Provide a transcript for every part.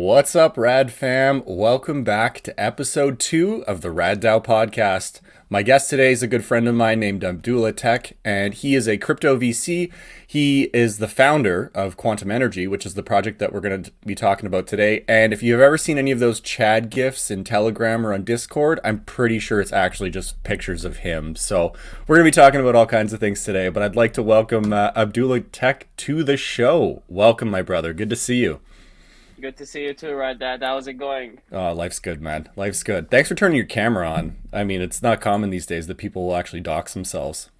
What's up, Rad fam? Welcome back to episode 2 of the Rad DAO Podcast. My guest today is a good friend of mine named Abdullah Tec, and he is a crypto VC. He is the founder of Quantum Energy, which is the project that we're going to be talking about today. And if you've ever seen any of those Chad GIFs in Telegram or on Discord, I'm pretty sure it's actually just pictures of him. So we're going to be talking about all kinds of things today, but I'd like to welcome Abdullah Tec to the show. Welcome, my brother. Good to see you. Good to see you too, Rad Dad. How's it going? Oh, life's good, man. Life's good. Thanks for turning your camera on. I mean, it's not common these days that people will actually dox themselves.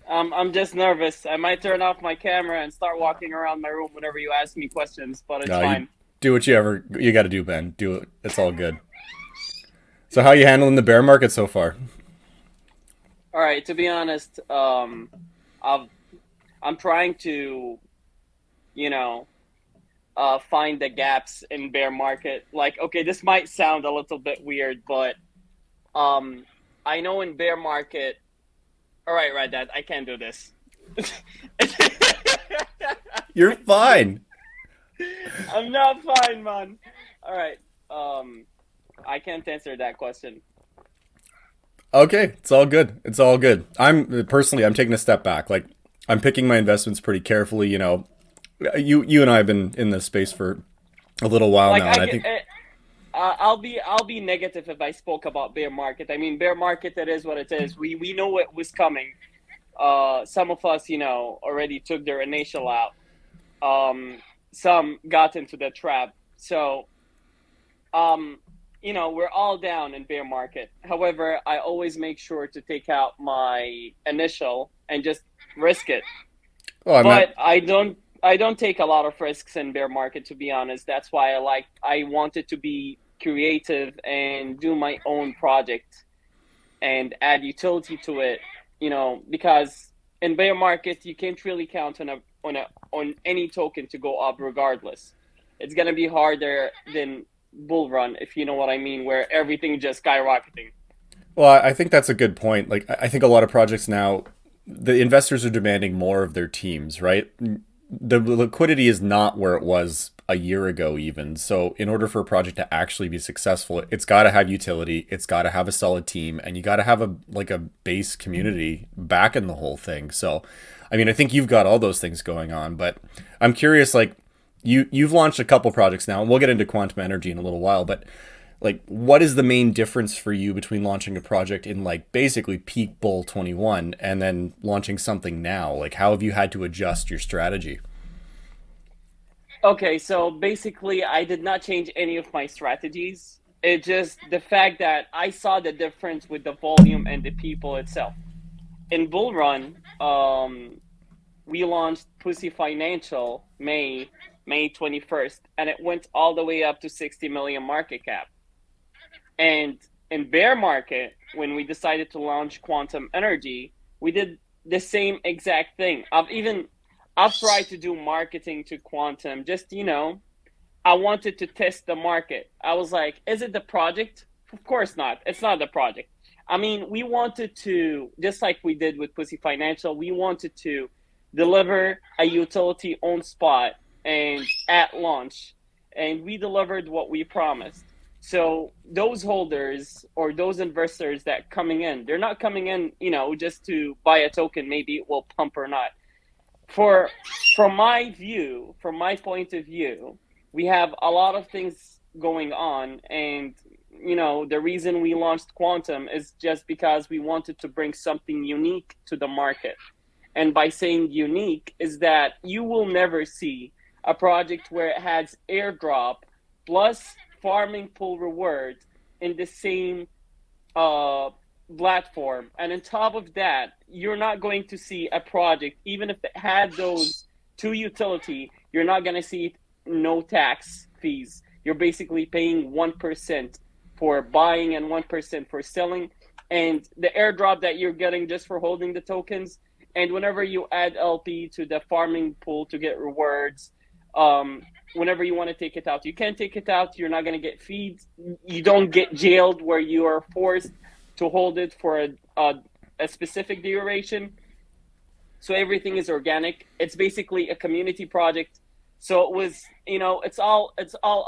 I'm just nervous. I might turn off my camera and start walking around my room whenever you ask me questions, but it's fine. You do what you got to do, Ben. Do it. It's all good. So how are you handling the bear market so far? All right, to be honest, I'm trying to, find the gaps in bear market. Like, okay, this might sound a little bit weird, but I know in bear market. All right, Rad Dad, I can't do this. You're fine. I'm not fine, man. All right, I can't answer that question. Okay, it's all good. It's all good. I'm taking a step back. Like, I'm picking my investments pretty carefully. You know, you and I have been in this space for a little while now, and I think I'll be negative if I spoke about bear market. I mean, bear market, it is what it is. We know it was coming. Some of us, already took their initial out. Some got into the trap. So, we're all down in bear market. However, I always make sure to take out my initial and just risk it. I don't take a lot of risks in bear market, to be honest. That's why I wanted to be creative and do my own project and add utility to it, because in bear market you can't really count on any token to go up regardless. It's gonna be harder than bull run, if you know what I mean, where everything just skyrocketing. Well, I think that's a good point. Like, I think a lot of projects now, the investors are demanding more of their teams, right? The liquidity is not where it was a year ago even. So in order for a project to actually be successful, it's got to have utility, it's got to have a solid team, and you got to have a base community backing the whole thing. So, I mean, I think you've got all those things going on, but I'm curious, like, you've launched a couple projects now, and we'll get into quantum energy in a little while, but like, what is the main difference for you between launching a project in like basically peak bull 21 and then launching something now? Like, how have you had to adjust your strategy? Okay, so basically I did not change any of my strategies. It's just the fact that I saw the difference with the volume and the people itself. In bull run, we launched Pussy Financial May 21st, and it went all the way up to 60 million market cap. And in bear market, when we decided to launch Quantum Energy, we did the same exact thing. I've tried to do marketing to Quantum. Just, I wanted to test the market. I was like, is it the project? Of course not. It's not the project. I mean, we wanted to, just like we did with Pussy Financial, we wanted to deliver a utility on spot and at launch. And we delivered what we promised. So those holders or those investors that coming in, they're not coming in, just to buy a token, maybe it will pump or not. From my point of view, we have a lot of things going on, and the reason we launched Quantum is just because we wanted to bring something unique to the market. And by saying unique is that you will never see a project where it has airdrop plus farming pool reward in the same platform. And on top of that, you're not going to see a project, even if it had those two utility, you're not going to see no tax fees. You're basically paying 1% for buying and 1% for selling. And the airdrop that you're getting just for holding the tokens. And whenever you add LP to the farming pool to get rewards, whenever you want to take it out, you can take it out. You're not going to get fees. You don't get jailed where you are forced to hold it for a specific duration. So everything is organic. It's basically a community project So it was, it's all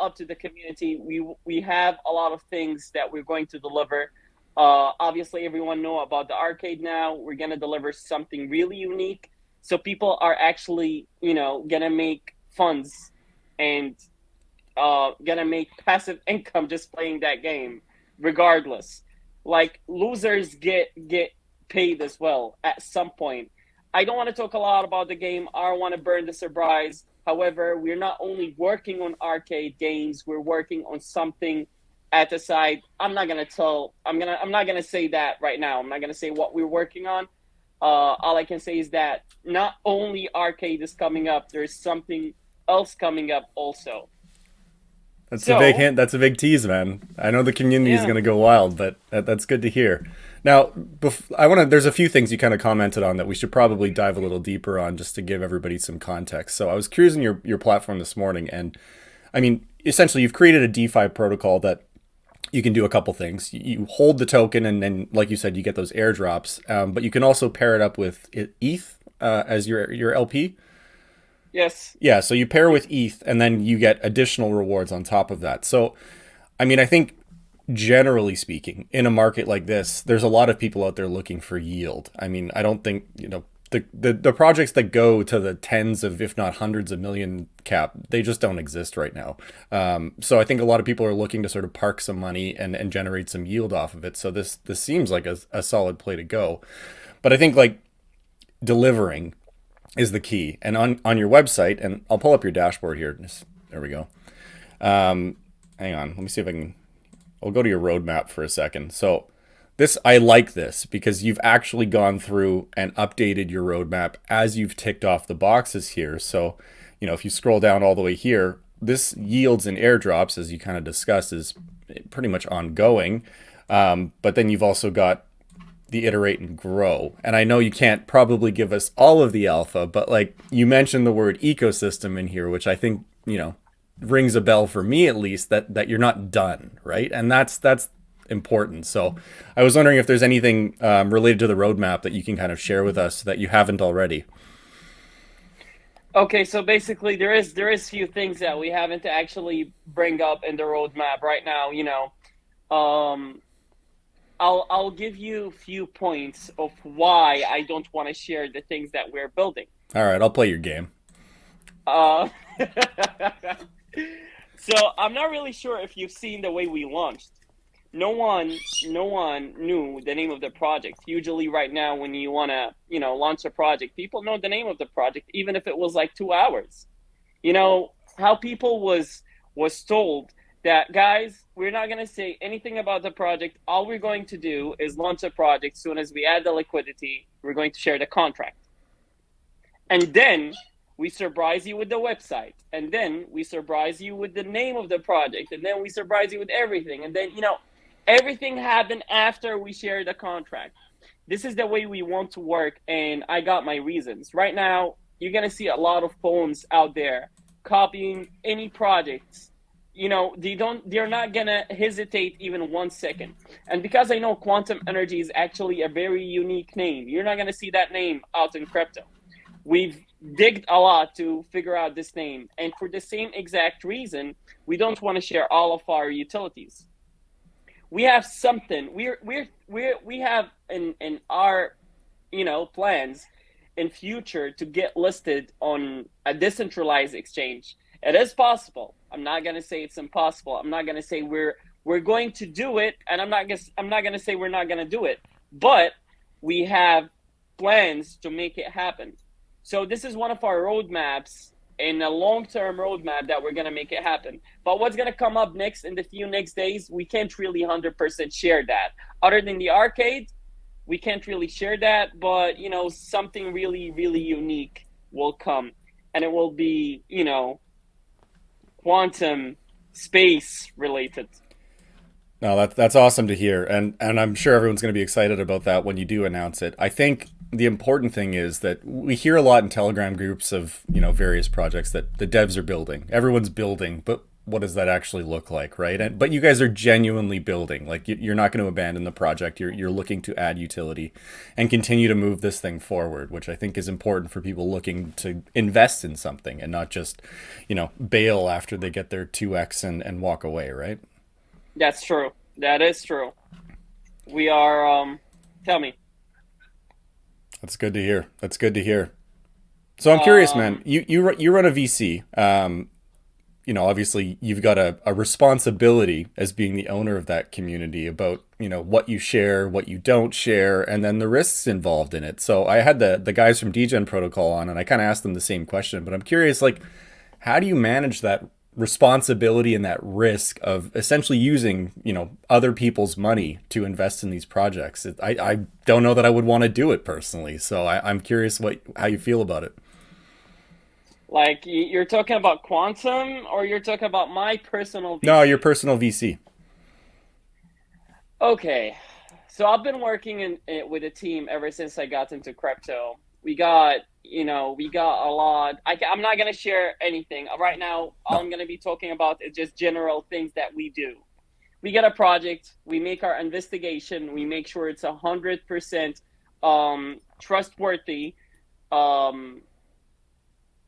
up to the community. We have a lot of things that we're going to deliver. Obviously, everyone know about the arcade now. We're gonna deliver something really unique, so people are actually, gonna make funds and gonna make passive income just playing that game, regardless. Like losers get paid as well at some point. I don't want to talk a lot about the game. I don't want to burn the surprise. However, we're not only working on arcade games, we're working on something at the side. I'm not gonna say that right now. I'm not gonna say what we're working on. All I can say is that not only arcade is coming up, there's something else coming up also. That's a big So hint. That's a big tease, man. I know the community is yeah. going to go wild, but that's good to hear. Now, I want to. There's a few things you kind of commented on that we should probably dive a little deeper on, just to give everybody some context. So I was cruising your platform this morning, and I mean, essentially, you've created a DeFi protocol that you can do a couple things. You hold the token, and then, like you said, you get those airdrops. But you can also pair it up with ETH as your LP. Yes. Yeah, so you pair with ETH, and then you get additional rewards on top of that. So, I mean, I think generally speaking, in a market like this, there's a lot of people out there looking for yield. I mean, I don't think, the projects that go to the tens of, if not hundreds of million cap, they just don't exist right now. So I think a lot of people are looking to sort of park some money and generate some yield off of it. So this seems like a solid play to go. But I think like delivering is the key. And on your website, and I'll pull up your dashboard here. There we go. Hang on. Let me see if I can. I'll go to your roadmap for a second. So I like this because you've actually gone through and updated your roadmap as you've ticked off the boxes here. So, if you scroll down all the way here, this yields and airdrops, as you kind of discussed, is pretty much ongoing. But then you've also got the iterate and grow. And I know you can't probably give us all of the alpha, but like you mentioned the word ecosystem in here, which I think, rings a bell for me at least, that you're not done, right? And that's important. So I was wondering if there's anything related to the roadmap that you can kind of share with us that you haven't already. Okay, so basically there is few things that we haven't actually bring up in the roadmap right now, Um I'll give you a few points of why I don't want to share the things that we're building. All right, I'll play your game. Uh so I'm not really sure if you've seen the way we launched. No one no one knew the name of the project. Usually right now when you want to, launch a project, people know the name of the project even if it was like 2 hours. How people was told that, guys, we're not going to say anything about the project. All we're going to do is launch a project. Soon as we add the liquidity, we're going to share the contract. And then we surprise you with the website. And then we surprise you with the name of the project. And then we surprise you with everything. And then, everything happened after we share the contract. This is the way we want to work. And I got my reasons. Right now, you're going to see a lot of phones out there copying any projects. They're not going to hesitate even 1 second. And because I know quantum energy is actually a very unique name, you're not going to see that name out in crypto. We've digged a lot to figure out this name. And for the same exact reason, we don't want to share all of our utilities. We have something we have in our plans in future to get listed on a decentralized exchange. It is possible. I'm not going to say it's impossible. I'm not going to say we're going to do it, and I'm not going to say we're not going to do it. But we have plans to make it happen. So this is one of our roadmaps, in a long-term roadmap, that we're going to make it happen. But what's going to come up next in the few next days, we can't really 100% share that. Other than the arcade, we can't really share that, but, something really, really unique will come. And it will be, quantum space related. No, that's awesome to hear, and I'm sure everyone's going to be excited about that when you do announce it. I think the important thing is that we hear a lot in Telegram groups of various projects that the devs are building. Everyone's building, but what does that actually look like, right? But you guys are genuinely building. Like you're not going to abandon the project. You're looking to add utility and continue to move this thing forward, which I think is important for people looking to invest in something and not just, bail after they get their 2x and walk away, right? That's true. That is true. We are. Tell me. That's good to hear. That's good to hear. So I'm curious, man. Um, You run a VC. Obviously you've got a responsibility as being the owner of that community about, what you share, what you don't share, and then the risks involved in it. So I had the guys from DGen Protocol on, and I kind of asked them the same question, but I'm curious, like, how do you manage that responsibility and that risk of essentially using, other people's money to invest in these projects? I don't know that I would want to do it personally. So I'm curious how you feel about it. like you're talking about quantum, or you're talking about my personal No, your VC? personal VC. Okay, so I've been working with a team ever since I got into crypto. We got a lot. I'm not gonna share anything right now. All No. I'm gonna be talking about is just general things that we do. We get a project, we make our investigation, we make sure it's 100% trustworthy. Um,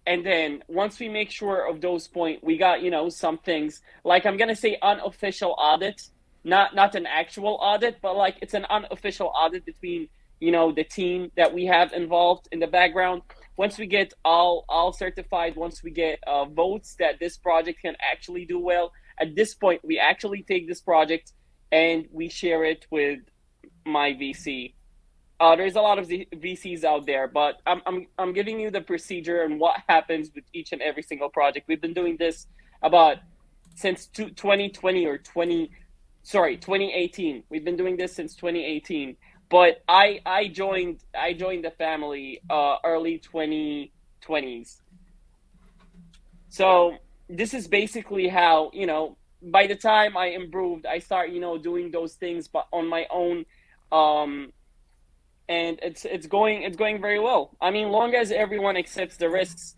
and then once we make sure of those points, we got some things like I'm gonna say unofficial audit, not an actual audit, but like it's an unofficial audit between the team that we have involved in the background. Once we get all certified, once we get votes that this project can actually do well, at this point we actually take this project and we share it with my VC. There's a lot of VCs out there, but I'm giving you the procedure and what happens with each and every single project. We've been doing this about since 2020 or 2018. We've been doing this since 2018. But I joined the family early 2020s. So this is basically how, by the time I improved, I start, doing those things but on my own. Um, and it's going very well. I mean, long as everyone accepts the risks,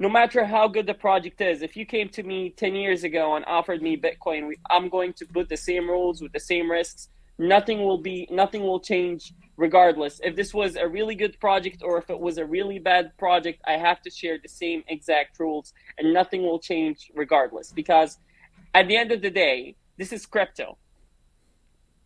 no matter how good the project is. If you came to me 10 years ago and offered me Bitcoin, I'm going to put the same rules with the same risks. Nothing will change regardless. If this was a really good project or if it was a really bad project, I have to share the same exact rules and nothing will change regardless, because at the end of the day, this is crypto.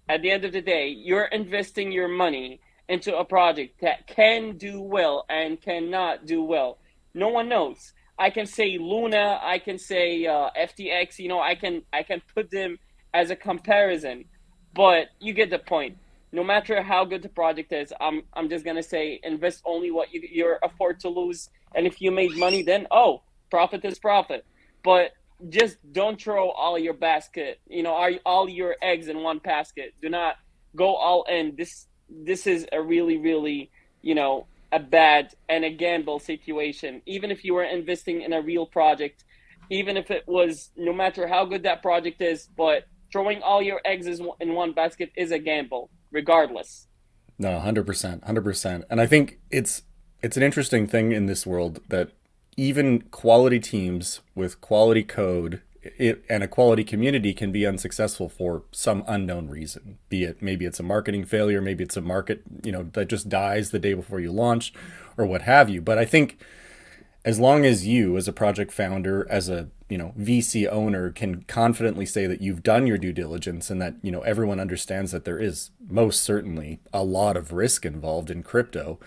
At the end of the day, you're investing your money into a project that can do well and cannot do well. No one knows. I can say Luna, I can say FTX. I can put them as a comparison, but you get the point. No matter how good the project is, I'm just gonna say invest only what you're afford to lose, and if you made money, then profit is profit. But just don't throw all your basket, all your eggs in one basket. Do not go all in. This is a really, really, a bad and a gamble situation. Even if you were investing in a real project, even if it was, no matter how good that project is, but throwing all your eggs in one basket is a gamble, regardless. No, 100%, 100%. And I think it's an interesting thing in this world that even quality teams with quality code and a quality community can be unsuccessful for some unknown reason. Be it maybe it's a marketing failure, maybe it's a market, that just dies the day before you launch or what have you. But I think as long as you as a project founder, as a VC owner can confidently say that you've done your due diligence and that everyone understands that there is most certainly a lot of risk involved in crypto,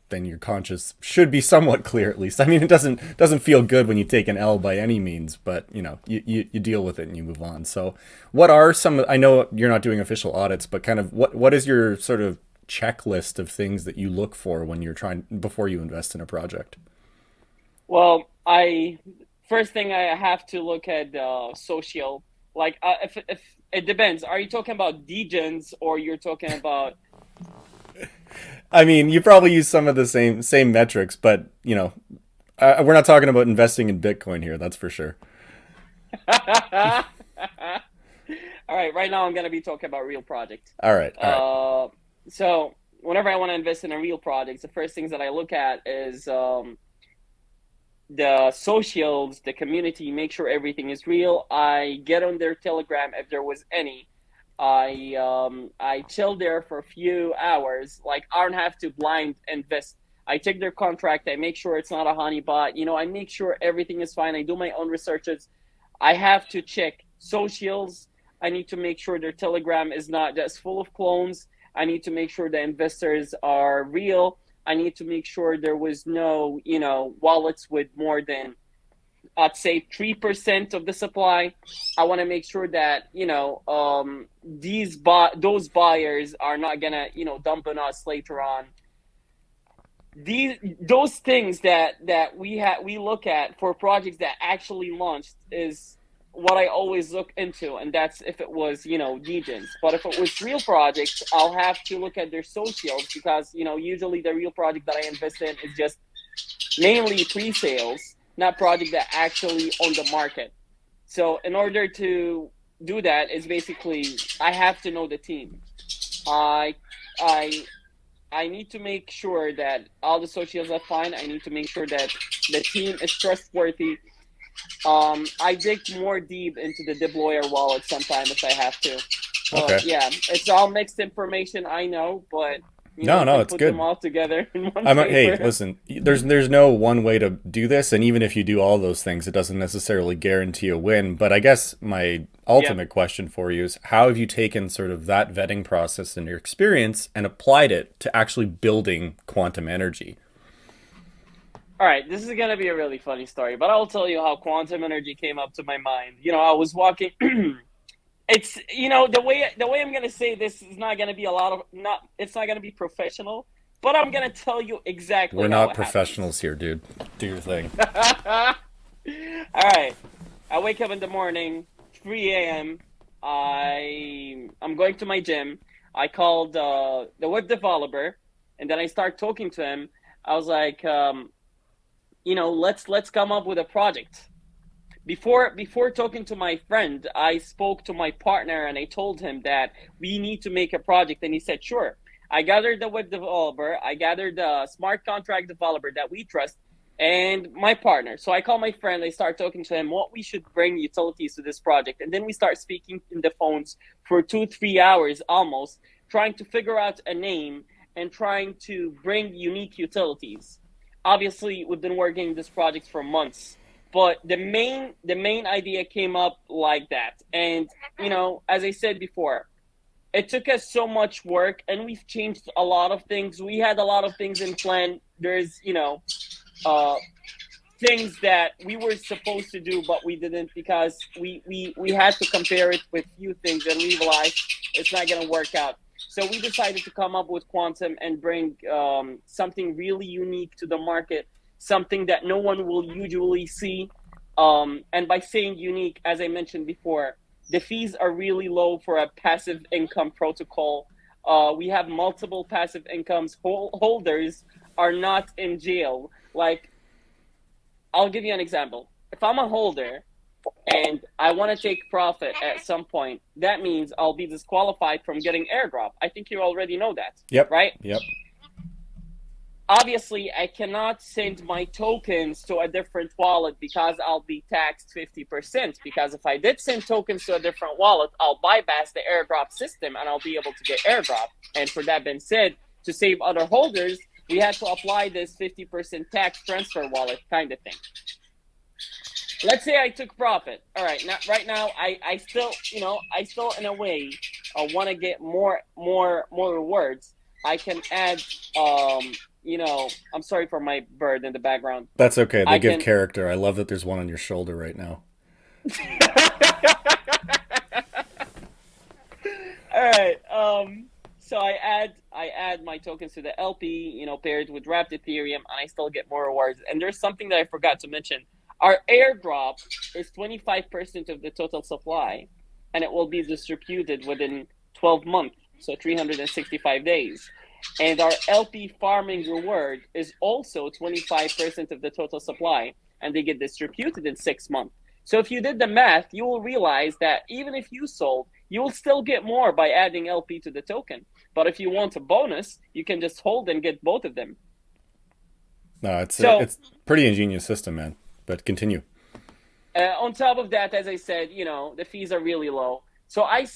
then your conscience should be somewhat clear at least. I mean, it doesn't feel good when you take an L by any means, but you deal with it and you move on. So what are some, I know you're not doing official audits, but kind of what is your sort of checklist of things that you look for when you're trying before you invest in a project? Well, I first thing I have to look at social. Like, if it depends. Are you talking about degens or you're talking about? I mean, you probably use some of the same metrics, but we're not talking about investing in Bitcoin here. That's for sure. All right, right now I'm gonna be talking about real project. All right, all right. So whenever I want to invest in a real project, the first things that I look at is the socials, the community, make sure everything is real. I get on their Telegram if there was any. I chill there for a few hours. Like, I don't have to blind invest. I take their contract. I make sure it's not a honeypot. I make sure everything is fine. I do my own researches. I have to check socials. I need to make sure their Telegram is not just full of clones. I need to make sure the investors are real. I need to make sure there was no, wallets with more than, I'd say, 3% of the supply. I want to make sure that, those buyers are not gonna, dump on us later on. Those things that we look at for projects that actually launched is what I always look into, and that's if it was, degens. But if it was real projects, I'll have to look at their socials, because, usually the real project that I invest in is just mainly pre-sales, not project that actually on the market. So in order to do that, is basically I have to know the team. I I I need to make sure that all the socials are fine. I need to make sure that the team is trustworthy. I dig more deep into the deployer wallet sometimes if I have to. Okay. Yeah, it's all mixed information, I know, but No, you no, can it's put them good. all together in one Hey, paper. listen, there's no one way to do this, and even if you do all those things, it doesn't necessarily guarantee a win. But I guess my Yep. ultimate question for you is, how have you taken sort of that vetting process and your experience and applied it to actually building quantum energy? All right, this is gonna be a really funny story, but I'll tell you how quantum energy came up to my mind. I was walking. It's the way I'm gonna say this is not gonna be a lot of not. It's not gonna be professional, but I'm gonna tell you We're exactly how not it happens. professionals here, dude. Do your thing. All right, I wake up in the morning, 3 a.m. I'm going to my gym. I called the web developer, and then I start talking to him. I was like, let's come up with a project. Before talking to my friend, I spoke to my partner and I told him that we need to make a project, and he said sure. I gathered the web developer, I gathered the smart contract developer that we trust, and my partner. So I call my friend, I start talking to him what we should bring utilities to this project, and then we start speaking in the phones for 2-3 hours almost, trying to figure out a name and trying to bring unique utilities. Obviously, we've been working this project for months, but the main idea came up like that. And as I said before, it took us so much work, and we've changed a lot of things. We had a lot of things in plan. There's uh things that we were supposed to do but we didn't, because we had to compare it with few things and we realized it's not going to work out. So we decided to come up with quantum and bring something really unique to the market, something that no one will usually see. And by saying unique, as I mentioned before, the fees are really low for a passive income protocol. We have multiple passive incomes. Holders are not in jail. Like, I'll give you an example. If I'm a holder and I want to take profit at some point, that means I'll be disqualified from getting airdrop. I think you already know that, Yep. right? Yep. Obviously, I cannot send my tokens to a different wallet because I'll be taxed 50%. Because if I did send tokens to a different wallet, I'll bypass the airdrop system and I'll be able to get airdrop. And for that being said, to save other holders, we had to apply this 50% tax transfer wallet kind of thing. Let's say I took profit. All right, now right now I still in a way want to get more rewards. I can add I'm sorry for my bird in the background. That's okay. They I give can character. I love that there's one on your shoulder right now. All right. So I add my tokens to the LP, paired with wrapped Ethereum, and I still get more rewards. And there's something that I forgot to mention. Our airdrop is 25% of the total supply, and it will be distributed within 12 months, so 365 days. And our LP farming reward is also 25% of the total supply, and they get distributed in 6 months. So if you did the math, you will realize that even if you sold, you will still get more by adding LP to the token. But if you want a bonus, you can just hold and get both of them. No, So it's pretty ingenious system, man. But continue. on top of that, as I said, the fees are really low. So I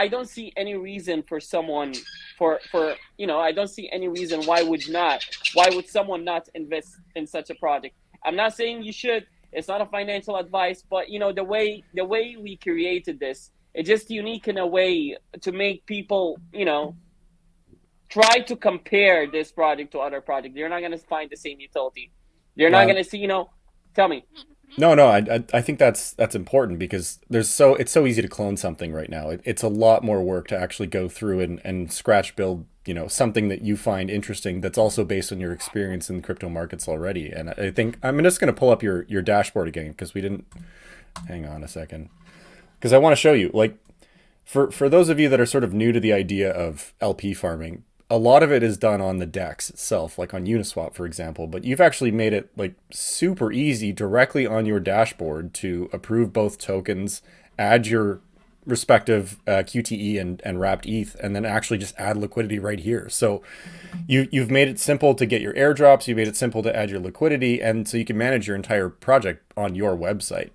don't see any reason for someone I don't see any reason why would someone not invest in such a project. I'm not saying you should. It's not a financial advice, but the way we created this, it's just unique in a way to make people, try to compare this project to other projects. They're not going to find the same utility. They're not going Well, to see, tell me. no, I think that's important because it's so easy to clone something right now. It's a lot more work to actually go through and scratch build, something that you find interesting that's also based on your experience in the crypto markets already. And I think I'm just going to pull up your dashboard again because we didn't. Hang on a second, because I want to show you like for those of you that are sort of new to the idea of LP farming, a lot of it is done on the DEX itself, like on Uniswap, for example, but you've actually made it like super easy directly on your dashboard to approve both tokens, add your respective QTE and wrapped ETH, and then actually just add liquidity right here. So you've made it simple to get your airdrops, you made it simple to add your liquidity, and so you can manage your entire project on your website.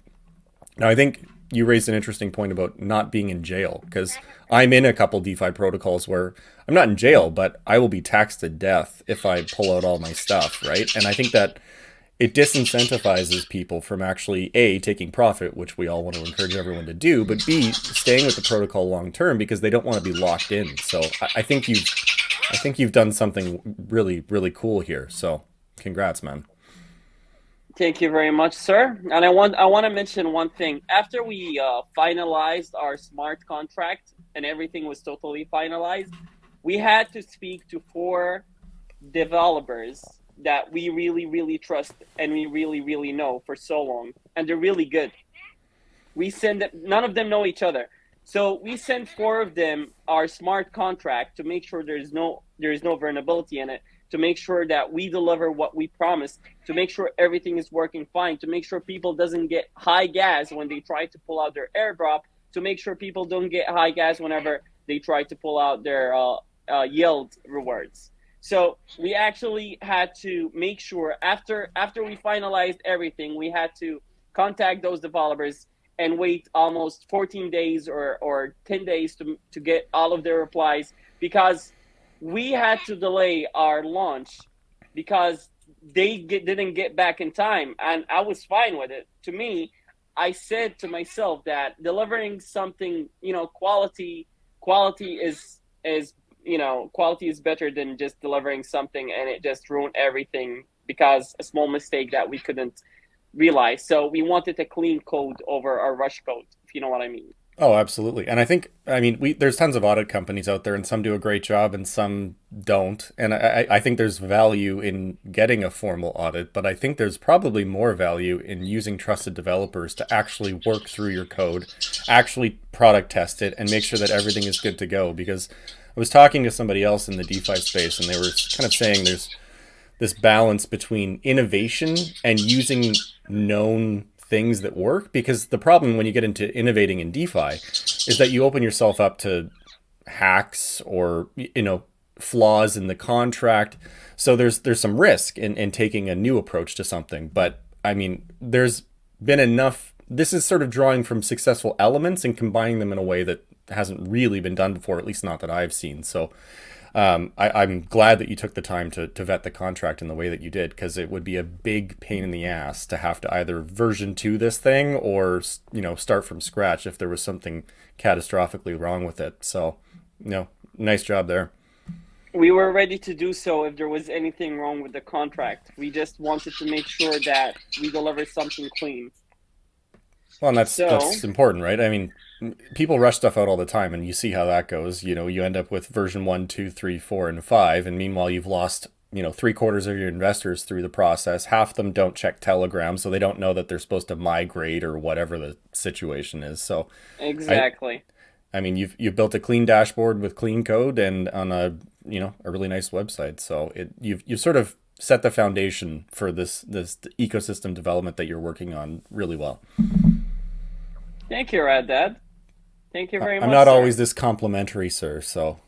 Now, I think you raised an interesting point about not being in jail because I'm in a couple DeFi protocols where I'm not in jail, but I will be taxed to death if I pull out all my stuff, right? And I think that it disincentivizes people from actually A, taking profit, which we all want to encourage everyone to do, but B, staying with the protocol long term because they don't want to be locked in. So I think you've done something really, really cool here. So congrats, man. Thank you very much, sir. And I want to mention one thing. After we finalized our smart contract and everything was totally finalized, we had to speak to 4 developers that we really, really trust and we really, really know for so long, and they're really good. We send them, none of them know each other, so we sent 4 of them our smart contract to make sure there is no vulnerability in it, to make sure that we deliver what we promised, to make sure everything is working fine, to make sure people doesn't get high gas when they try to pull out their airdrop, to make sure people don't get high gas whenever they try to pull out their yield rewards. So we actually had to make sure after we finalized everything, we had to contact those developers and wait almost 14 days or 10 days to get all of their replies, because we had to delay our launch because didn't get back in time, and I was fine with it. To me, I said to myself that delivering something, quality is better than just delivering something and it just ruined everything because a small mistake that we couldn't realize. So we wanted a clean code over our rush code, if you know what I mean. Oh, absolutely. And I mean, there's tons of audit companies out there, and some do a great job, and some don't. And I think there's value in getting a formal audit, but I think there's probably more value in using trusted developers to actually work through your code, actually product test it, and make sure that everything is good to go. Because I was talking to somebody else in the DeFi space, and they were kind of saying there's this balance between innovation and using known things that work, because the problem when you get into innovating in DeFi is that you open yourself up to hacks or flaws in the contract. So there's some risk in taking a new approach to something. But I mean, there's been enough. This is sort of drawing from successful elements and combining them in a way that hasn't really been done before, at least not that I've seen. So I'm glad that you took the time to vet the contract in the way that you did, because it would be a big pain in the ass to have to either version 2 this thing or start from scratch if there was something catastrophically wrong with it. So nice job there. We were ready to do so if there was anything wrong with the contract. We just wanted to make sure that we deliver something clean. Well, and So that's important, right? I mean, people rush stuff out all the time, and you see how that goes. You end up with version 1, 2, 3, 4, and 5, and meanwhile you've lost 3/4 of your investors through the process. Half of them don't check Telegram, so they don't know that they're supposed to migrate or whatever the situation is. So, I exactly. I mean, you've built a clean dashboard with clean code and on a really nice website. So you've sort of set the foundation for this ecosystem development that you're working on really well. Thank you, Rad Dad. Thank you very I'm much, not sir. always this complimentary, sir. So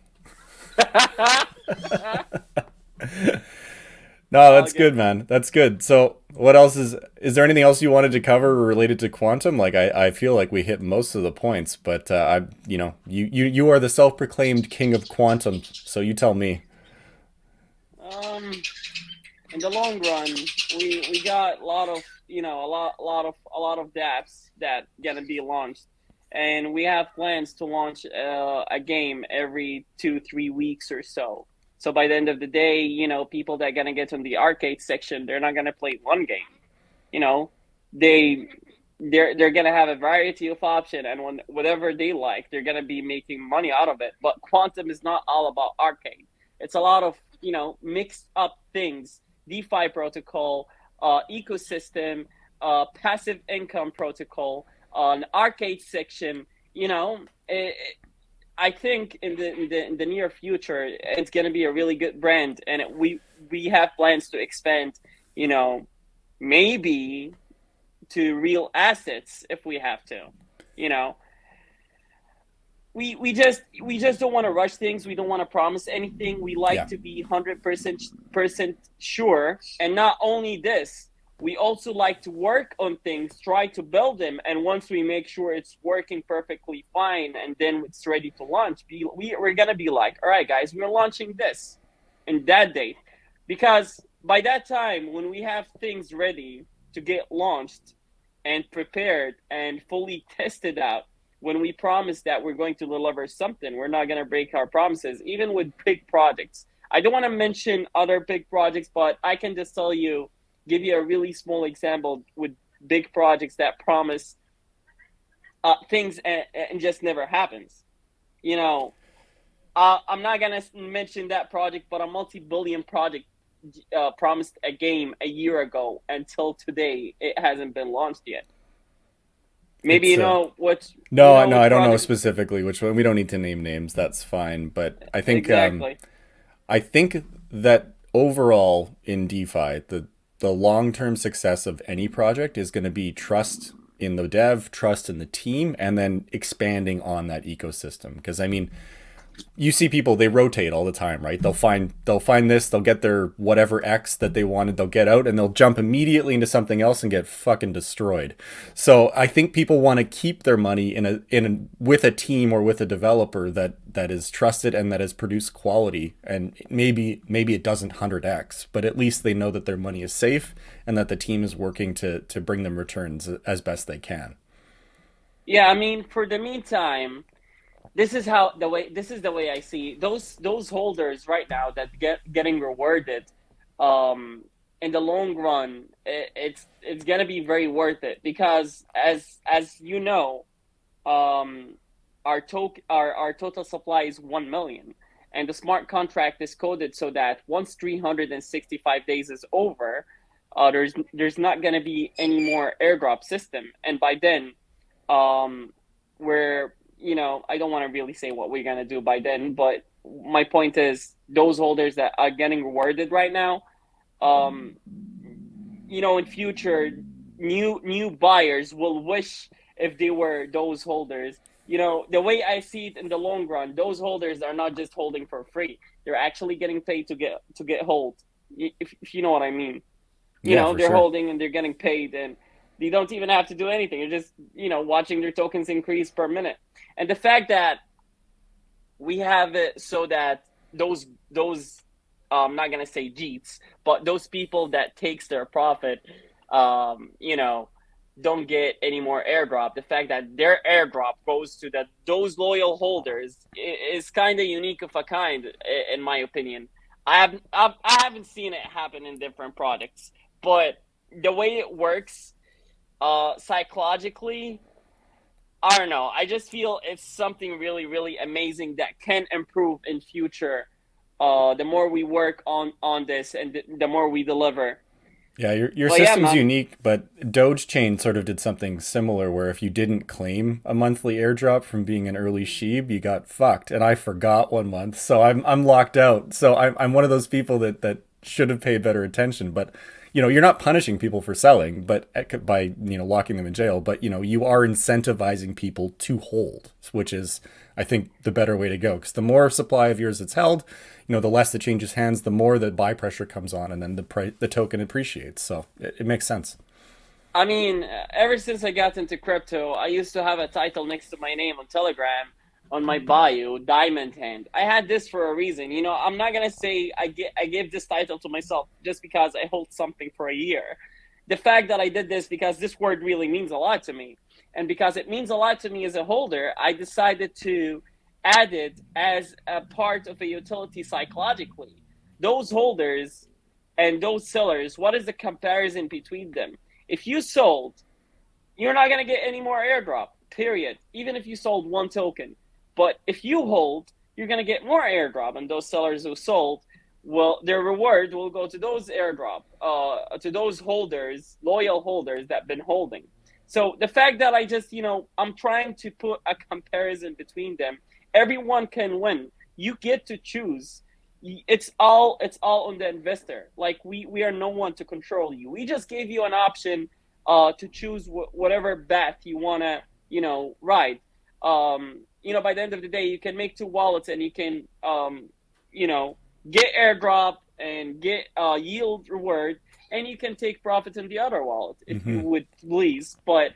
No, All that's good. good, man. That's good. So, what else is there anything else you wanted to cover related to quantum? Like, I feel like we hit most of the points, but you are the self-proclaimed king of quantum, so you tell me. Um, in the long run, we got a lot of a lot of dApps that gonna be launched, and we have plans to launch a game every 2-3 weeks or so. So by the end of the day, people that are gonna get on the arcade section, they're not gonna play one game. You know, they they're gonna have a variety of option, and when whatever they like, they're gonna be making money out of it. But quantum is not all about arcade. It's a lot of mixed up things: DeFi protocol, ecosystem, passive income protocol, an arcade section. I think in the near future, it's gonna be a really good brand, and we have plans to expand. You know, maybe to real assets if we have to. You know, we just don't want to rush things. We don't want to promise anything. We like Yeah. to be 100% sure. And not only this, we also like to work on things, try to build them, and once we make sure it's working perfectly fine, and then it's ready to launch, we're gonna be like, all right, guys, we're launching this in that date, because by that time, when we have things ready to get launched and prepared and fully tested out, when we promise that we're going to deliver something, we're not going to break our promises, even with big projects. I don't want to mention other big projects, but I can just give you a really small example with big projects that promise things, and just never happens. You know, I'm not going to mention that project, but a multi-billion project promised a game a year ago. Until today, it hasn't been launched yet. Maybe It's no, no, I which don't know project. specifically which one. We don't need to name names. That's fine. But Exactly. I think that overall in DeFi, the long-term success of any project is going to be trust in the dev, trust in the team, and then expanding on that ecosystem. Because I mean, you see people, they rotate all the time, right? They'll find this, they'll get their whatever X that they wanted, they'll get out and they'll jump immediately into something else and get fucking destroyed. So I think people want to keep their money with a team or with a developer that is trusted and that has produced quality. And maybe it doesn't 100x, but at least they know that their money is safe and that the team is working to bring them returns as best they can. Yeah, I mean, for the meantime, this is the way I see those holders right now that getting rewarded. Um, in the long run, it's gonna be very worth it, because as you know, um, our total supply is 1 million, and the smart contract is coded so that once 365 days is over, there's not gonna be any more airdrop system, and by then, um, we're I don't want to really say what we're gonna do by then, but my point is those holders that are getting rewarded right now, um, in future, new buyers will wish if they were those holders. The way I see it in the long run, those holders are not just holding for free. They're actually getting paid to get hold. If you know what I mean. Yeah, for They're sure. holding and they're getting paid, and they don't even have to do anything. You're just watching their tokens increase per minute. And the fact that we have it so that those I'm not gonna say jeets, but those people that takes their profit, um, you know, don't get any more airdrop. The fact that their airdrop goes to those loyal holders is kind of unique of a kind, in my opinion. I haven't seen it happen in different projects, but the way it works, psychologically, I don't know. I just feel it's something really, really amazing that can improve in future. The more we work on this, and the more we deliver. Yeah, your But yeah, system's man. unique, but Dogechain sort of did something similar where if you didn't claim a monthly airdrop from being an early sheep, you got fucked. And I forgot 1 month, so I'm locked out. So I'm one of those people that should have paid better attention. But you're not punishing people for selling, but by locking them in jail, but you are incentivizing people to hold, which is, I think, the better way to go. Because the more supply of yours that's held, the less it changes hands, the more the buy pressure comes on, and then the token appreciates. So it makes sense. I mean, ever since I got into crypto, I used to have a title next to my name on Telegram on my bio, Diamond Hand. I had this for a reason. I'm not gonna say I gave this title to myself just because I hold something for a year. The fact that I did this because this word really means a lot to me, and because it means a lot to me as a holder, I decided to add it as a part of a utility psychologically. Those holders and those sellers, what is the comparison between them? If you sold, you're not going to get any more airdrop, period, even if you sold one token. But if you hold, you're going to get more airdrop. And those sellers who sold, well, their reward will go to those airdrop, to those holders, loyal holders that have been holding. So the fact that I just, I'm trying to put a comparison between them. Everyone can win. You get to choose. It's all on the investor. Like we are no one to control you. We just gave you an option to choose whatever path you want to ride. By the end of the day, you can make two wallets and you can get airdrop and get yield reward, and you can take profit in the other wallet if you would please. But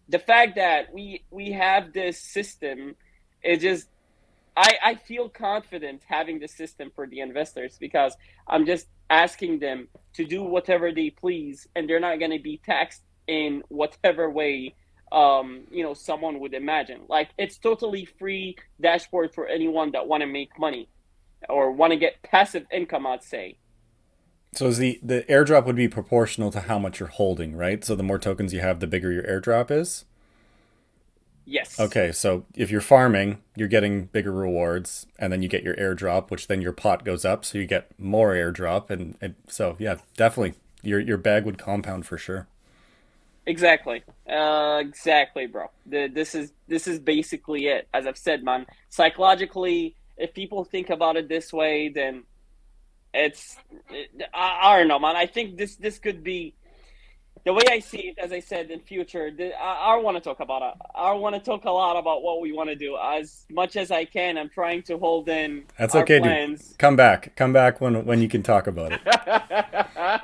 the fact that we have this system, it just I feel confident having the system for the investors because I'm just asking them to do whatever they please, and they're not going to be taxed in whatever way someone would imagine. Like, it's totally free dashboard for anyone that want to make money or want to get passive income, I'd say. So is the airdrop would be proportional to how much you're holding, right? So the more tokens you have, the bigger your airdrop is. Yes. Okay, so if you're farming, you're getting bigger rewards, and then you get your airdrop, which then your pot goes up, so you get more airdrop, and so yeah, definitely your bag would compound for sure. Exactly. Exactly, bro. This is basically it. As I've said, man, psychologically, if people think about it this way, then I don't know, man. I think this could be the way I see it. As I said, in future, I want to talk about it. I want to talk a lot about what we want to do as much as I can. I'm trying to hold in That's our okay, dude. plans. Come back when you can talk about it.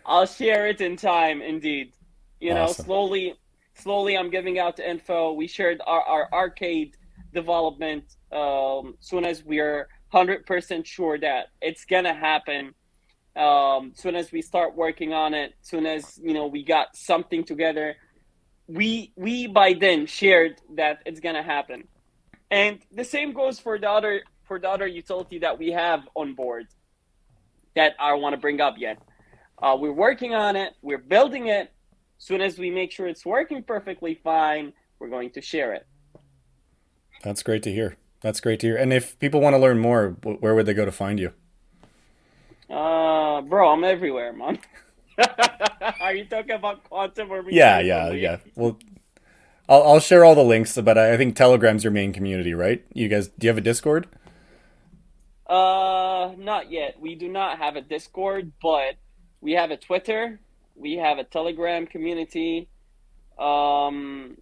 I'll share it in time, indeed. Awesome. Slowly, I'm giving out the info. We shared our arcade development. Soon as we're 100% sure that it's gonna happen. Soon as we start working on it, soon as we got something together, we by then shared that it's gonna happen. And the same goes for the other utility that we have on board that I want to bring up yet. We're working on it. We're building it. Soon as we make sure it's working perfectly fine, we're going to share it. That's great to hear. That's great to hear. And if people want to learn more, where would they go to find you? Bro, I'm everywhere, man. Are you talking about quantum or me Yeah. personally? Well, I'll share all the links, but I think Telegram's your main community, right? You guys, do you have a Discord? Not yet. We do not have a Discord, but we have a Twitter. We have a Telegram community. Um,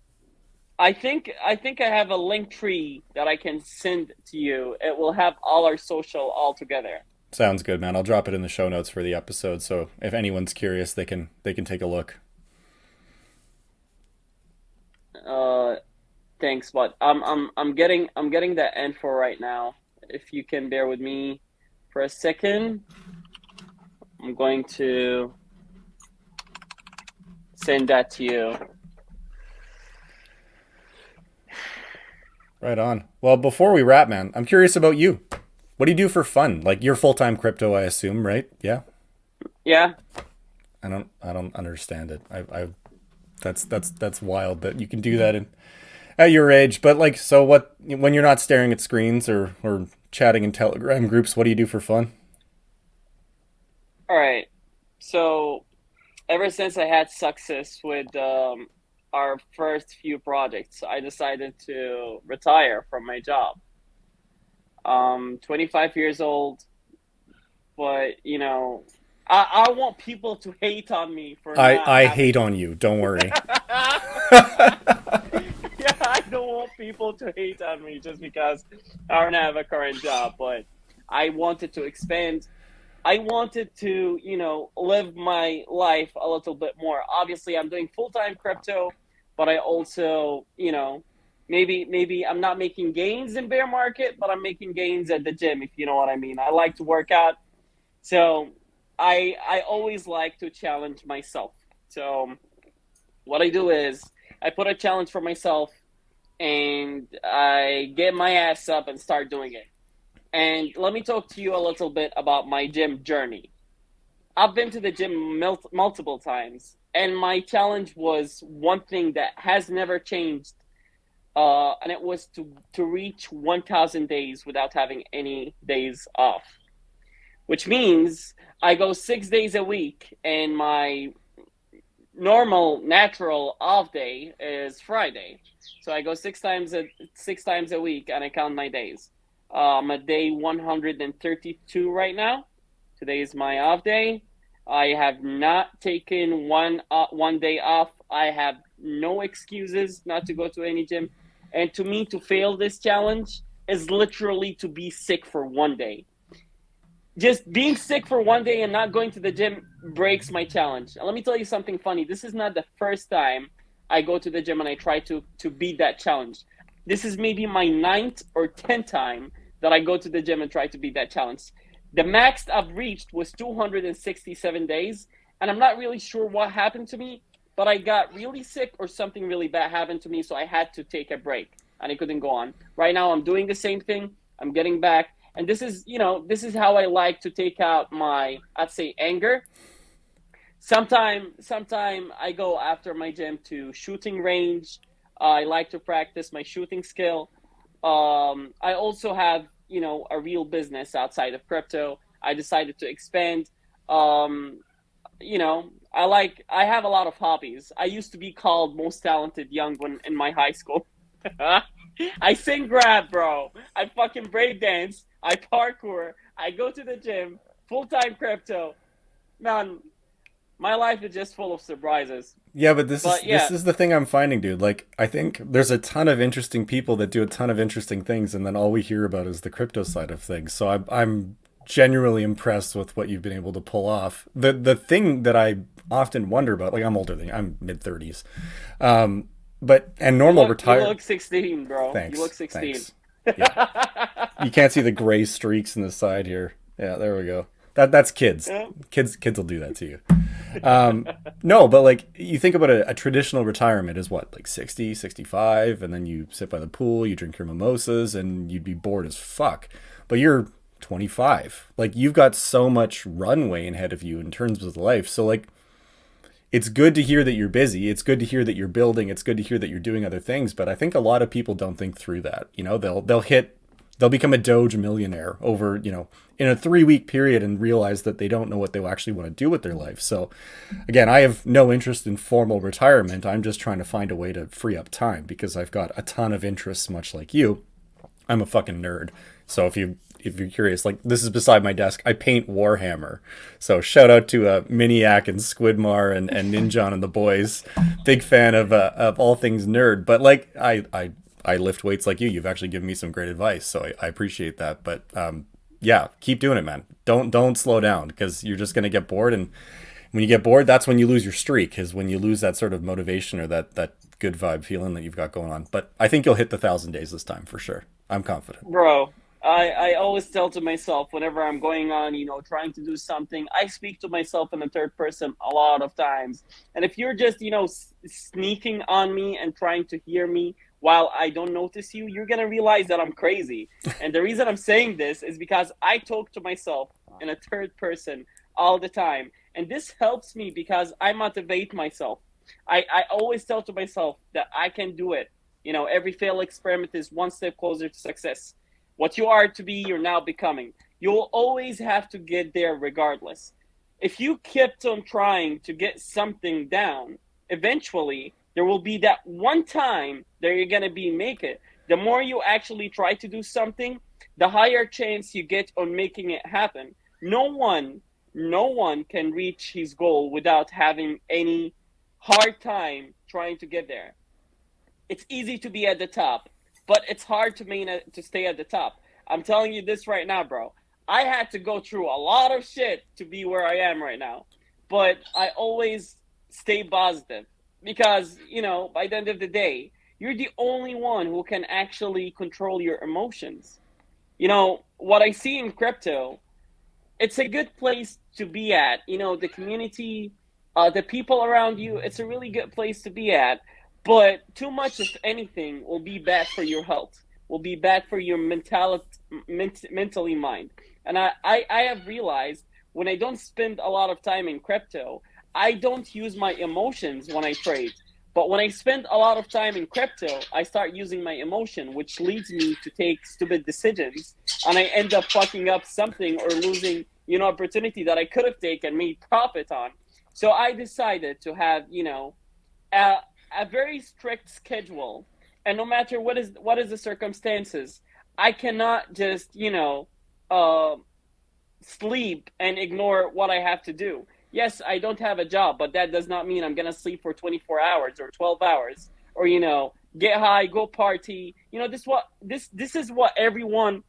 I think I have a link tree that I can send to you. It will have all our social all together. Sounds good, man. I'll drop it in the show notes for the episode, so if anyone's curious, they can take a look. Uh, Thanks, but I'm getting that info right now. If you can bear with me for a second, I'm going to send that to you. Right on. Well, before we wrap, man, I'm curious about you. What do you do for fun? Like, you're full-time crypto, I assume, right? Yeah. Yeah. I don't understand it. That's wild that you can do that at your age. But like, so what? When you're not staring at screens or chatting in Telegram groups, what do you do for fun? All right. So ever since I had success with our first few projects, I decided to retire from my job. 25 years old, but I want people to hate on me for not I having hate on you. Don't worry. Yeah, I don't want people to hate on me just because I don't have a current job, but I wanted to expand. I wanted to, live my life a little bit more. Obviously, I'm doing full-time crypto, but I also, maybe I'm not making gains in bear market, but I'm making gains at the gym, if you know what I mean. I like to work out. So I always like to challenge myself. So what I do is I put a challenge for myself and I get my ass up and start doing it. And let me talk to you a little bit about my gym journey. I've been to the gym multiple times, and my challenge was one thing that has never changed, and it was to reach 1,000 days without having any days off, which means I go 6 days a week, and my normal natural off day is Friday. So I go 6 times a week, and I count my days. I'm at day 132 right now. Today is my off day. I have not taken one day off. I have no excuses not to go to any gym. And to me, to fail this challenge is literally to be sick for one day. Just being sick for one day and not going to the gym breaks my challenge. And let me tell you something funny. This is not the first time I go to the gym and I try to beat that challenge. This is maybe my 9th or 10th time that I go to the gym and try to beat that challenge. The max I've reached was 267 days, and I'm not really sure what happened to me, but I got really sick or something really bad happened to me, so I had to take a break, and I couldn't go on. Right now, I'm doing the same thing. I'm getting back, and this is how I like to take out my, I'd say, anger. Sometime I go after my gym to shooting range. I like to practice my shooting skill. I also have, a real business outside of crypto. I decided to expand. Um, I have a lot of hobbies. I used to be called most talented young one in my high school. I sing rap, bro. I fucking breakdance. I parkour. I go to the gym. Full-time crypto. Man, my life is just full of surprises. Yeah, but this is But yeah, this is the thing I'm finding, dude. Like, I think there's a ton of interesting people that do a ton of interesting things, and then all we hear about is the crypto side of things. So I'm genuinely impressed with what you've been able to pull off. The thing that I often wonder about, like, I'm older than you, I'm mid 30s, but and normal you retire. look 16, bro. You look Thanks, 16. thanks. Yeah, you can't see the gray streaks in the side here. Yeah, there we go. That's kids. Yeah. Kids will do that to you. No, but like you think about a traditional retirement is what, like 60, 65, and then you sit by the pool, you drink your mimosas, and you'd be bored as fuck. But you're 25. Like you've got so much runway ahead of you in terms of life. So like it's good to hear that you're busy. It's good to hear that you're building. It's good to hear that you're doing other things. But I think a lot of people don't think through that. You know, they'll become a Doge millionaire over, in a 3 week period and realize that they don't know what they actually want to do with their life. So again, I have no interest in formal retirement. I'm just trying to find a way to free up time because I've got a ton of interests, much like you. I'm a fucking nerd. So if you're curious, like this is beside my desk. I paint Warhammer. So shout out to Miniac and Squidmar and Ninjon and the boys. Big fan of all things nerd. But like I lift weights like you. You've actually given me some great advice, so I appreciate that. But yeah, keep doing it, man. Don't slow down because you're just gonna get bored. And when you get bored, that's when you lose your streak. Is when you lose that sort of motivation or that good vibe feeling that you've got going on. But I think you'll hit the 1,000 days this time for sure. I'm confident. Bro, I always tell to myself whenever I'm going on, trying to do something, I speak to myself in the third person a lot of times. And if you're just, sneaking on me and trying to hear me while I don't notice you, you're going to realize that I'm crazy. And the reason I'm saying this is because I talk to myself in a third person all the time. And this helps me because I motivate myself. I always tell to myself that I can do it. Every failed experiment is one step closer to success. What you are to be, you're now becoming. You'll always have to get there regardless. If you kept on trying to get something down, eventually there will be that one time that you're going to make it. The more you actually try to do something, the higher chance you get on making it happen. No one no one can reach his goal without having any hard time trying to get there. It's easy to be at the top, but it's hard to stay at the top. I'm telling you this right now, bro. I had to go through a lot of shit to be where I am right now, but I always stay positive because, by the end of the day, you're the only one who can actually control your emotions. What I see in crypto, it's a good place to be at. The community, the people around you, it's a really good place to be at. But too much, if anything, will be bad for your health, will be bad for your mentally mind. And I have realized when I don't spend a lot of time in crypto, I don't use my emotions when I trade. But when I spend a lot of time in crypto, I start using my emotion, which leads me to take stupid decisions, and I end up fucking up something or losing, opportunity that I could have taken, made profit on. So I decided to have, a, a very strict schedule, and no matter what is the circumstances, I cannot just, uh, sleep and ignore what I have to do. Yes, I don't have a job, but that does not mean I'm gonna sleep for 24 hours or 12 hours or get high, go party. This is what everyone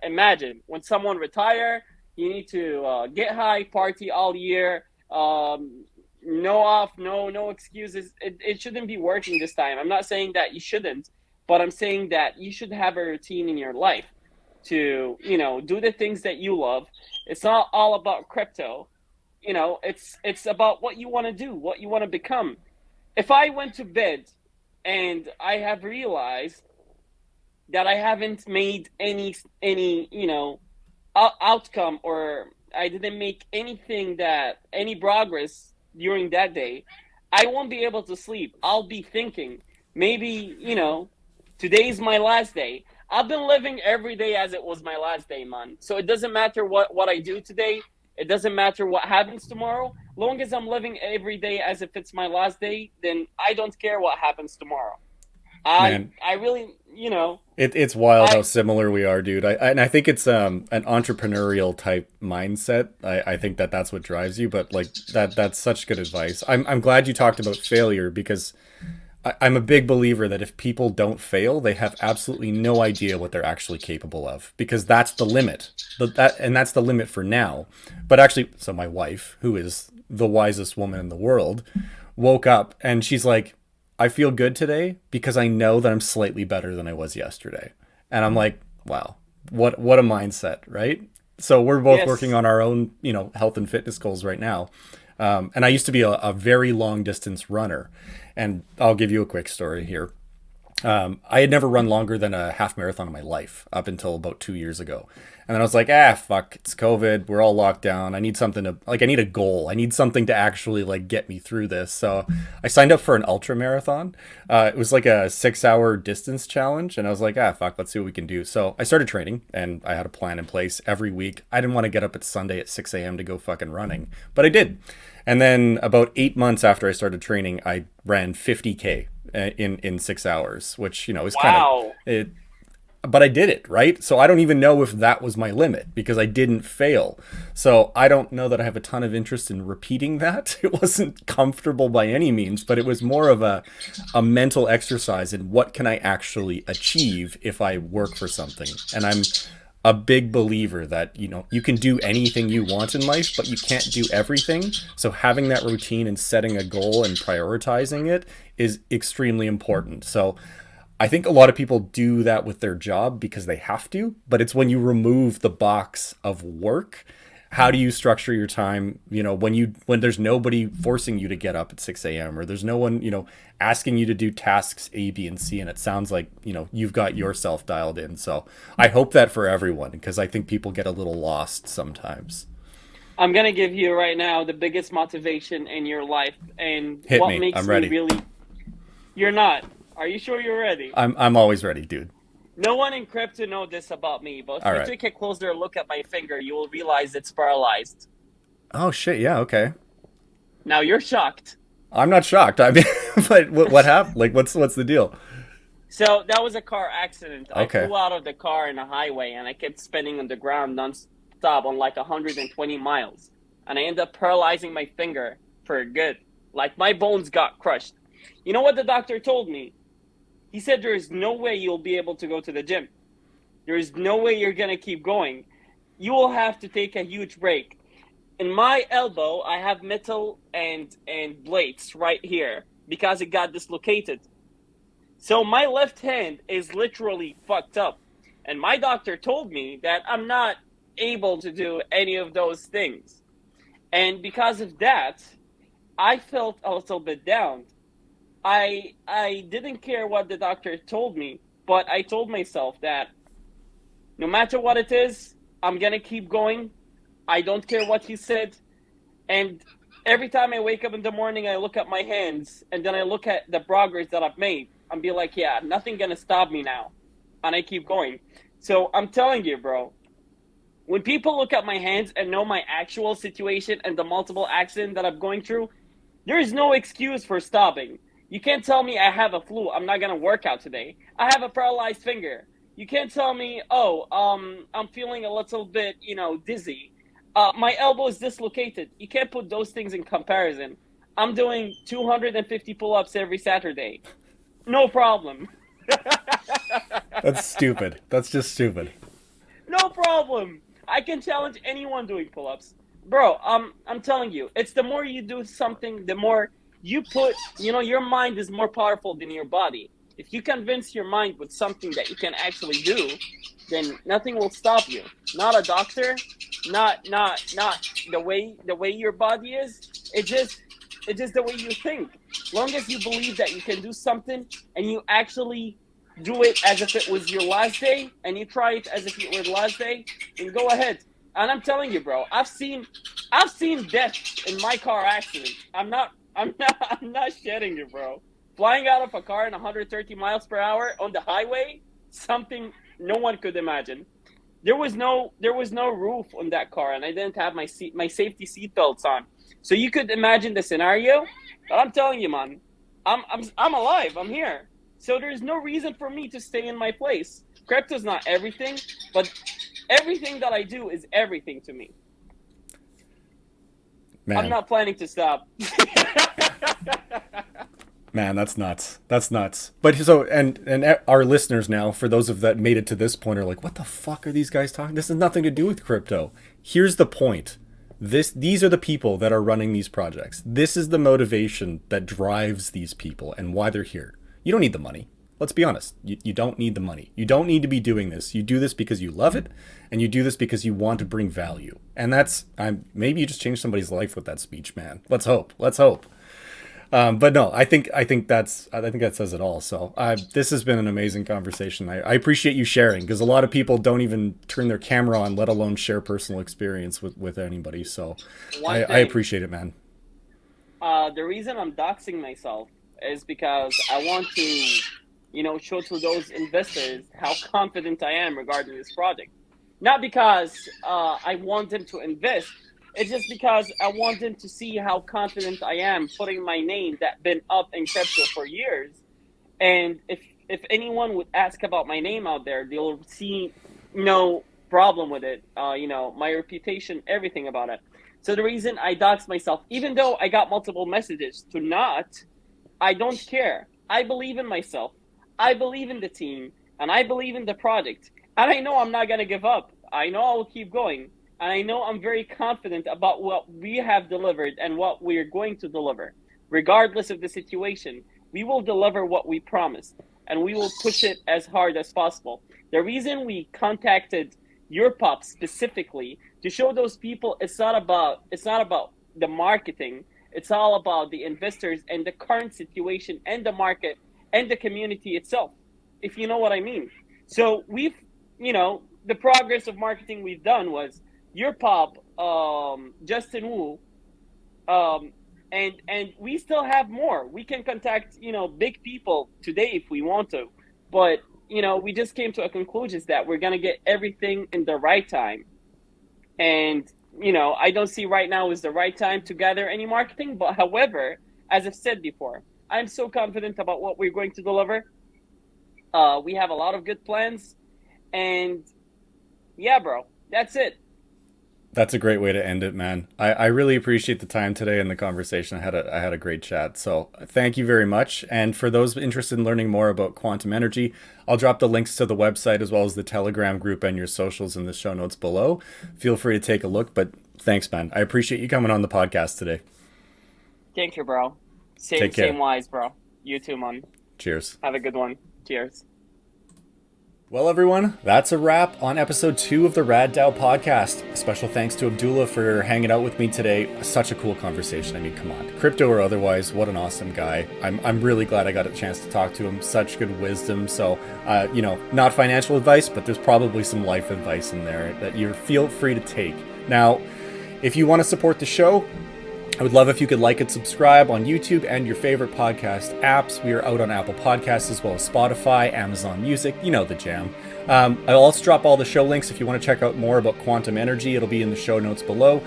imagine when someone retire. You need to get high, party all year. No off, no excuses. It shouldn't be working this time. I'm not saying that you shouldn't, but I'm saying that you should have a routine in your life to do the things that you love. It's not all about crypto. It's about what you want to do, what you want to become. If I went to bed and I have realized that I haven't made any outcome, or I didn't make any progress during that day, I won't be able to sleep. I'll be thinking, maybe, today's my last day. I've been living every day as it was my last day, man. So it doesn't matter what I do today. It doesn't matter what happens tomorrow. Long as I'm living every day as if it's my last day, then I don't care what happens tomorrow. I Man, I really, it's wild how I similar we are, dude. And I think it's an entrepreneurial type mindset. I think that's what drives you. But like that's such good advice. I'm glad you talked about failure because I'm a big believer that if people don't fail, they have absolutely no idea what they're actually capable of because that's the limit. That's the limit for now. But actually, so my wife, who is the wisest woman in the world, woke up and she's like, I feel good today because I know that I'm slightly better than I was yesterday. And I'm like, wow, what a mindset, right? So we're both working yes. on our own, health and fitness goals right now. And I used to be a very long distance runner. And I'll give you a quick story here. I had never run longer than a half marathon in my life up until about 2 years ago. And then I was like, fuck, it's COVID. We're all locked down. I need something to, I need a goal. I need something to actually get me through this. So I signed up for an ultra marathon. It was like a 6 hour distance challenge. And I was like, fuck, let's see what we can do. So I started training and I had a plan in place every week. I didn't want to get up at Sunday at 6 a.m. to go fucking running, but I did. And then about 8 months after I started training, I ran 50K in 6 hours, which is kind of Wow. it. But I did it, right? So I don't even know if that was my limit because I didn't fail. So I don't know that I have a ton of interest in repeating that. It wasn't comfortable by any means, but it was more of a mental exercise in what can I actually achieve if I work for something. And I'm a big believer that you can do anything you want in life, but you can't do everything. So having that routine and setting a goal and prioritizing it is extremely important. So I think a lot of people do that with their job because they have to, but it's when you remove the box of work, how do you structure your time, when there's nobody forcing you to get up at 6 a.m. or there's no one, asking you to do tasks A, B, and C, and it sounds like, you've got yourself dialed in. So I hope that for everyone, because I think people get a little lost sometimes. I'm gonna give you right now the biggest motivation in your life, and Hit what me. makes I'm me ready. really. You're not. Are you sure you're ready? I'm always ready, dude. No one in crypto know this about me, but if All you right. take a closer look at my finger, you will realize it's paralyzed. Oh shit. Yeah. Okay. Now you're shocked. I'm not shocked. I mean, but what happened? Like, what's the deal? So that was a car accident. I Okay. flew out of the car in a highway, and I kept spinning on the ground nonstop on like 120 miles. and I ended up paralyzing my finger for good. Like, my bones got crushed. You know what the doctor told me? He said there is no way you'll be able to go to the gym. There is no way you're going to keep going. You will have to take a huge break. In my elbow, I have metal and blades right here because it got dislocated. So my left hand is literally fucked up. And my doctor told me that I'm not able to do any of those things. And because of that, I felt a little bit down. I didn't care what the doctor told me, but I told myself that no matter what it is, I'm going to keep going. I don't care what he said. And every time I wake up in the morning, I look at my hands and then I look at the progress that I've made. I'm be like, yeah, nothing going to stop me now. And I keep going. So I'm telling you, bro, when people look at my hands and know my actual situation and the multiple accidents that I'm going through, there is no excuse for stopping. You can't tell me I have a flu, I'm not going to work out today. I have a paralyzed finger. You can't tell me, I'm feeling a little bit, dizzy. My elbow is dislocated. You can't put those things in comparison. I'm doing 250 pull-ups every Saturday. No problem. That's stupid. That's just stupid. No problem. I can challenge anyone doing pull-ups. Bro, I'm telling you, it's the more you do something, the more you put, your mind is more powerful than your body. If you convince your mind with something that you can actually do, then nothing will stop you. Not a doctor, not the way your body is. It's just the way you think. Long as you believe that you can do something and you actually do it as if it was your last day and you try it as if it were the last day, then go ahead. And I'm telling you, bro, I've seen death in my car accident. I'm not shitting you, bro. Flying out of a car in 130 miles per hour on the highway, something no one could imagine. There was no roof on that car, and I didn't have my safety seat belts on. So you could imagine the scenario. But I'm telling you, man, I'm alive. I'm here. So there's no reason for me to stay in my place. Crypto's not everything, but everything that I do is everything to me. Man. I'm not planning to stop. Man, that's nuts. That's nuts. But so, and our listeners now, for those of that made it to this point, are like, what the fuck are these guys talking? This has nothing to do with crypto. Here's the point. These are the people that are running these projects. This is the motivation that drives these people and why they're here. You don't need the money. Let's be honest. You don't need the money. You don't need to be doing this. You do this because you love it, and you do this because you want to bring value. And that's, maybe you just changed somebody's life with that speech, man. Let's hope. Let's hope. But no, I think that says it all. So this has been an amazing conversation. I appreciate you sharing, because a lot of people don't even turn their camera on, let alone share personal experience with anybody. So I appreciate it, man. The reason I'm doxing myself is because I want to, show to those investors how confident I am regarding this project. Not because I want them to invest. It's just because I want them to see how confident I am putting my name that's been up in crypto for years. And if anyone would ask about my name out there, they'll see no problem with it. My reputation, everything about it. So the reason I doxed myself, even though I got multiple messages to not, I don't care. I believe in myself. I believe in the team. And I believe in the project. And I know I'm not going to give up. I know I will keep going. And I know I'm very confident about what we have delivered and what we are going to deliver. Regardless of the situation, we will deliver what we promised. And we will push it as hard as possible. The reason we contacted your pop specifically to show those people it's not about the marketing. It's all about the investors and the current situation and the market and the community itself, if you know what I mean. So we've, the progress of marketing we've done was your pop, Justin Wu, and we still have more. We can contact, big people today if we want to, but we just came to a conclusion that we're gonna get everything in the right time, and I don't see right now is the right time to gather any marketing. But however, as I've said before, I'm so confident about what we're going to deliver. We have a lot of good plans, and yeah, bro, that's it. That's a great way to end it, man. I really appreciate the time today and the conversation. I had a great chat. So thank you very much. And for those interested in learning more about quantum energy, I'll drop the links to the website as well as the Telegram group and your socials in the show notes below. Feel free to take a look. But thanks, man. I appreciate you coming on the podcast today. Thank you, bro. Take care. Same wise, bro. You too, man. Cheers. Have a good one. Cheers. Well, everyone, that's a wrap on episode 2 of the Rad DAO Podcast. A special thanks to Abdullah for hanging out with me today. Such a cool conversation. I mean, come on. Crypto or otherwise, what an awesome guy. I'm really glad I got a chance to talk to him. Such good wisdom. So, not financial advice, but there's probably some life advice in there that you feel free to take. Now, if you want to support the show, I would love if you could like and subscribe on YouTube and your favorite podcast apps. We are out on Apple Podcasts as well as Spotify, Amazon Music, you know the jam. I'll also drop all the show links if you want to check out more about quantum energy. It'll be in the show notes below.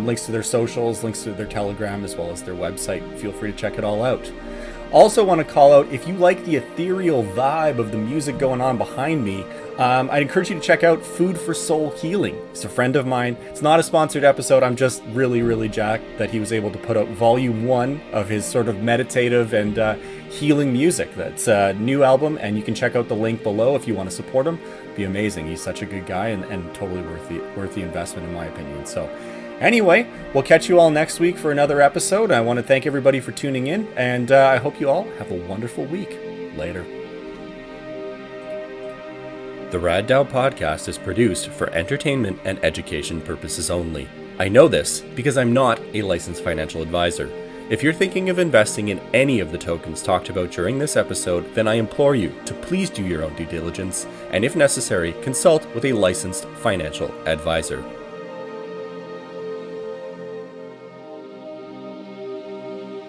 Links to their socials, links to their Telegram, as well as their website. Feel free to check it all out. Also want to call out, if you like the ethereal vibe of the music going on behind me, I'd encourage you to check out Food for Soul Healing. He's a friend of mine. It's not a sponsored episode. I'm just really, really jacked that he was able to put out volume 1 of his sort of meditative and healing music. That's a new album, and you can check out the link below if you want to support him. It'd be amazing. He's such a good guy and totally worth the investment in my opinion. So anyway, we'll catch you all next week for another episode. I want to thank everybody for tuning in, and I hope you all have a wonderful week. Later. The Rad DAO Podcast is produced for entertainment and education purposes only. I know this because I'm not a licensed financial advisor. If you're thinking of investing in any of the tokens talked about during this episode, then I implore you to please do your own due diligence, and if necessary, consult with a licensed financial advisor.